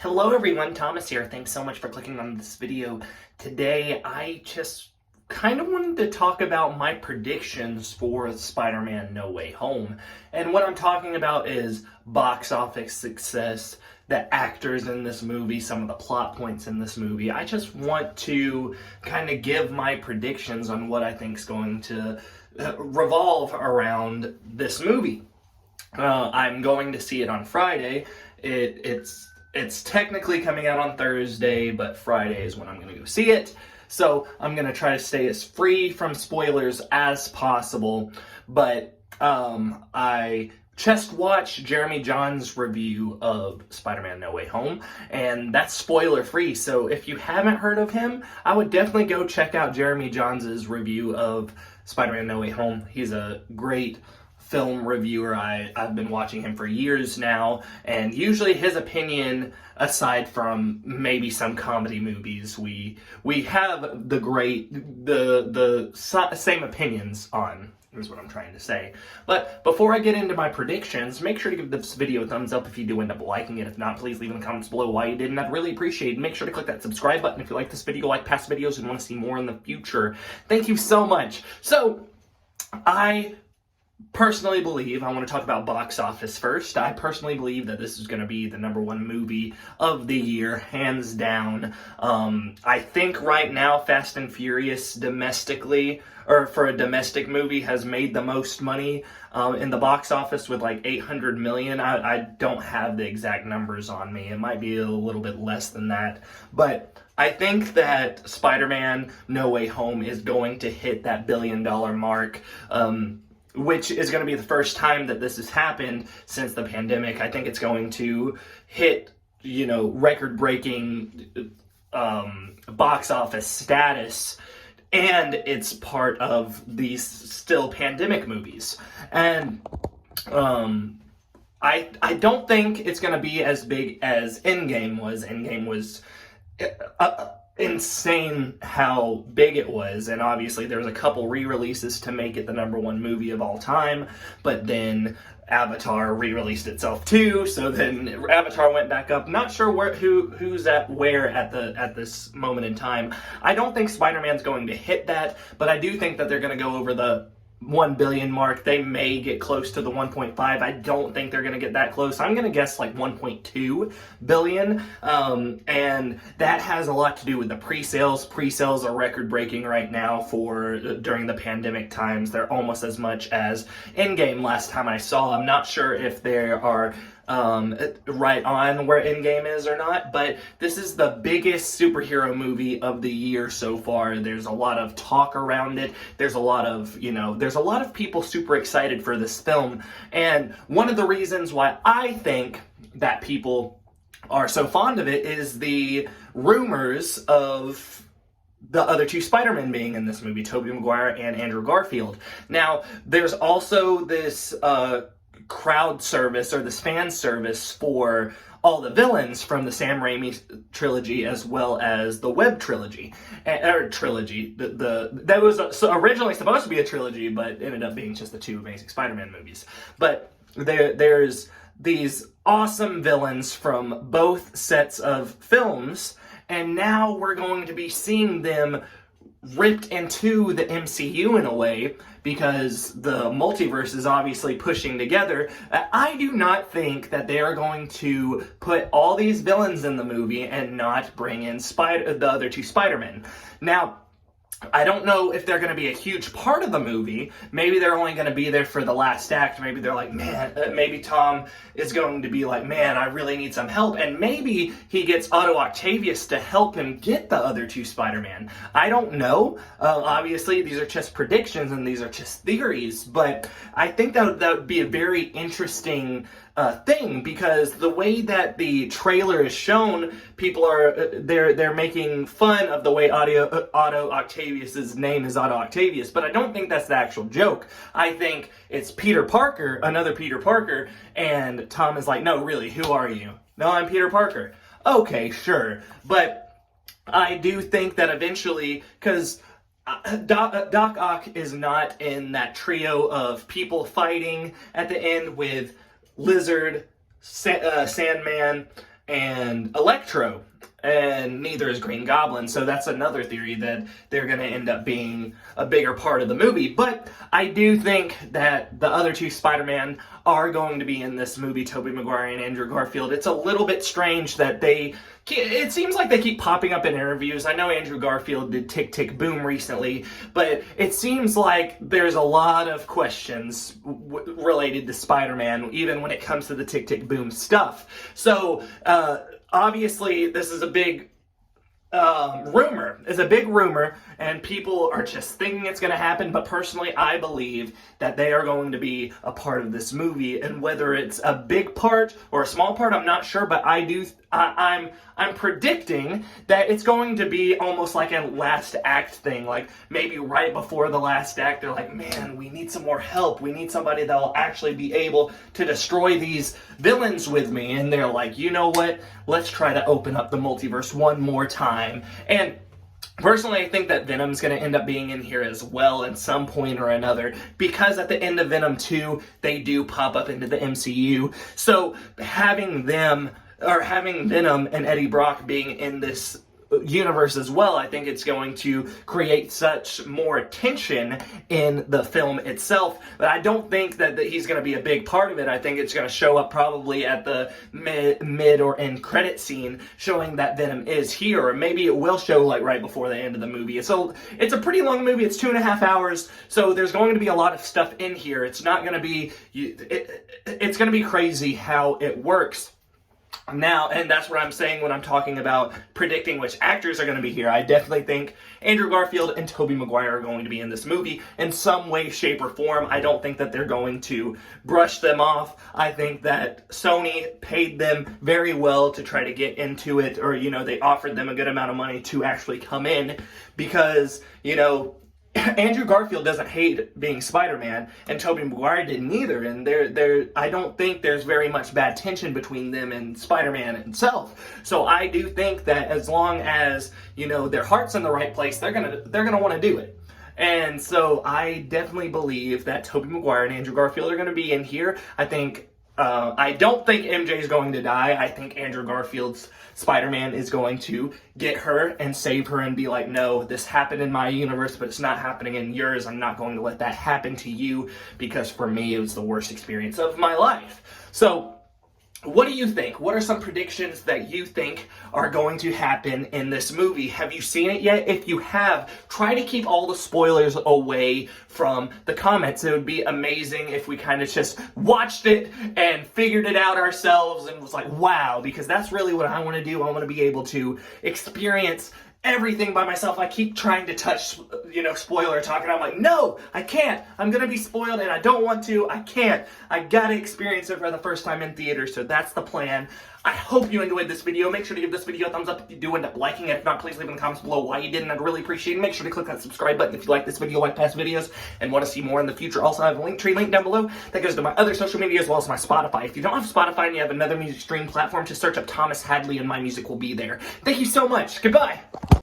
Hello everyone, Thomas here. Thanks so much for clicking on this video. Today, I just kind of wanted to talk about my predictions for Spider-Man No Way Home. And what I'm talking about is box office success, the actors in this movie, some of the plot points in this movie. I just want to kind of give my predictions on what I think is going to revolve around this movie. I'm going to see it on Friday. It's technically coming out on Thursday, but Friday is when I'm going to go see it. So I'm going to try to stay as free from spoilers as possible. But I just watched Jeremy John's review of Spider-Man No Way Home, and that's spoiler-free. So if you haven't heard of him, I would definitely go check out Jeremy John's review of Spider-Man No Way Home. He's a great film reviewer. I've been watching him for years now, and usually his opinion, aside from maybe some comedy movies, we have the same opinions on, is what I'm trying to say. But before I get into my predictions, make sure to give this video a thumbs up if you do end up liking it. If not, please leave in the comments below why you did, and I'd really appreciate it. Make sure to click that subscribe button if you like this video, like past videos, and want to see more in the future. Thank you so much. So, I personally believe, I want to talk about box office first. I personally believe that this is going to be the #1 movie of the year, hands down. I think right now Fast and Furious domestically, or for a domestic movie, has made the most money in the box office with like 800 million. I don't have the exact numbers on me. It might be a little bit less than that. But I think that Spider-Man No Way Home is going to hit that $1 billion mark. Which is going to be the first time that this has happened since the pandemic. I think it's going to hit, record-breaking box office status, and it's part of these still pandemic movies. And I don't think it's going to be as big as Endgame was. Endgame was insane how big it was, and obviously there was a couple re-releases to make it the #1 movie of all time, but then Avatar re-released itself too, so then Avatar went back up. Not sure who's at where at this moment in time. I don't think Spider-Man's going to hit that, but I do think that they're going to go over the 1 billion mark. They may get close to the 1.5. I don't think they're going to get that close. I'm going to guess like 1.2 billion. And that has a lot to do with the pre-sales. Pre-sales are record-breaking right now for during the pandemic times. They're almost as much as Endgame last time I saw. I'm not sure if they are right on where Endgame is or not, but this is the biggest superhero movie of the year so far. There's a lot of talk around it. There's a lot of people super excited for this film, and one of the reasons why I think that people are so fond of it is the rumors of the other two Spider-Men being in this movie, Toby Maguire and Andrew Garfield. Now, there's also this crowd service, or this fan service, for all the villains from the Sam Raimi trilogy as well as the Webb trilogy. That was originally supposed to be a trilogy, but ended up being just the two Amazing Spider-Man movies. But there's these awesome villains from both sets of films, and now we're going to be seeing them ripped into the MCU in a way, because the multiverse is obviously pushing together. I do not think that they are going to put all these villains in the movie and not bring in the other two Spider-Men. Now, I don't know if they're going to be a huge part of the movie. Maybe they're only going to be there for the last act. Maybe they're like, maybe Tom is going to be like, man, I really need some help. And maybe he gets Otto Octavius to help him get the other two Spider-Man. I don't know. Obviously, these are just predictions and these are just theories. But I think that would be a very interesting thing, because the way that the trailer is shown, people are they're making fun of the way Otto Octavius's name is Otto Octavius, but I don't think that's the actual joke. I think it's Peter Parker, another Peter Parker, and Tom is like, no, really, who are you? No, I'm Peter Parker. Okay, sure, but I do think that eventually, because Doc Ock is not in that trio of people fighting at the end with Lizard, Sandman, and Electro, and neither is Green Goblin. So that's another theory that they're going to end up being a bigger part of the movie. But I do think that the other two Spider-Man are going to be in this movie, Toby Maguire and Andrew Garfield. It's a little bit strange that it seems like they keep popping up in interviews. I know Andrew Garfield did Tick Tick Boom recently, but it seems like there's a lot of questions related to Spider-Man, even when it comes to the Tick Tick Boom stuff. So, obviously, this is a big rumor. It's a big rumor, and people are just thinking it's going to happen, but personally, I believe that they are going to be a part of this movie, and whether it's a big part or a small part, I'm not sure, but I'm predicting that it's going to be almost like a last act thing, like maybe right before the last act, they're like, man, we need some more help, we need somebody that will actually be able to destroy these villains with me, and they're like, you know what, let's try to open up the multiverse one more time. And personally, I think that Venom's going to end up being in here as well at some point or another, because at the end of Venom 2, they do pop up into the MCU. So having Venom and Eddie Brock being in this universe as well, I think it's going to create such more tension in the film itself. But I don't think that he's going to be a big part of it. I think it's going to show up probably at the mid or end credit scene, showing that Venom is here, or maybe it will show like right before the end of the movie. So it's a pretty long movie. It's 2.5 hours, so there's going to be a lot of stuff in here. It's not going to be it's going to be crazy how it works. Now, and that's what I'm saying when I'm talking about predicting which actors are going to be here. I definitely think Andrew Garfield and Toby Maguire are going to be in this movie in some way, shape, or form. I don't think that they're going to brush them off. I think that Sony paid them very well to try to get into it, or, they offered them a good amount of money to actually come in, because, Andrew Garfield doesn't hate being Spider-Man, and Tobey Maguire didn't either, and I don't think there's very much bad tension between them and Spider-Man himself. So I do think that as long as, their heart's in the right place, they're gonna want to do it. And so I definitely believe that Tobey Maguire and Andrew Garfield are gonna be in here. I don't think MJ is going to die. I think Andrew Garfield's Spider-Man is going to get her and save her and be like, no, this happened in my universe, but it's not happening in yours. I'm not going to let that happen to you, because for me, it was the worst experience of my life. So, what do you think? What are some predictions that you think are going to happen in this movie? Have you seen it yet? If you have, try to keep all the spoilers away from the comments. It would be amazing if we kind of just watched it and figured it out ourselves and was like, wow, because that's really what I want to do. I want to be able to experience everything by myself. I keep trying to touch, spoiler talk, and I'm like, no, I can't. I'm going to be spoiled, and I don't want to. I can't. I got to experience it for the first time in theater, so that's the plan. I hope you enjoyed this video. Make sure to give this video a thumbs up if you do end up liking it. If not, please leave in the comments below why you didn't. I'd really appreciate it. Make sure to click that subscribe button if you like this video, like past videos, and want to see more in the future. Also, I have a LinkTree link down below that goes to my other social media as well as my Spotify. If you don't have Spotify and you have another music stream platform, just search up Thomas Hadley and my music will be there. Thank you so much. Goodbye.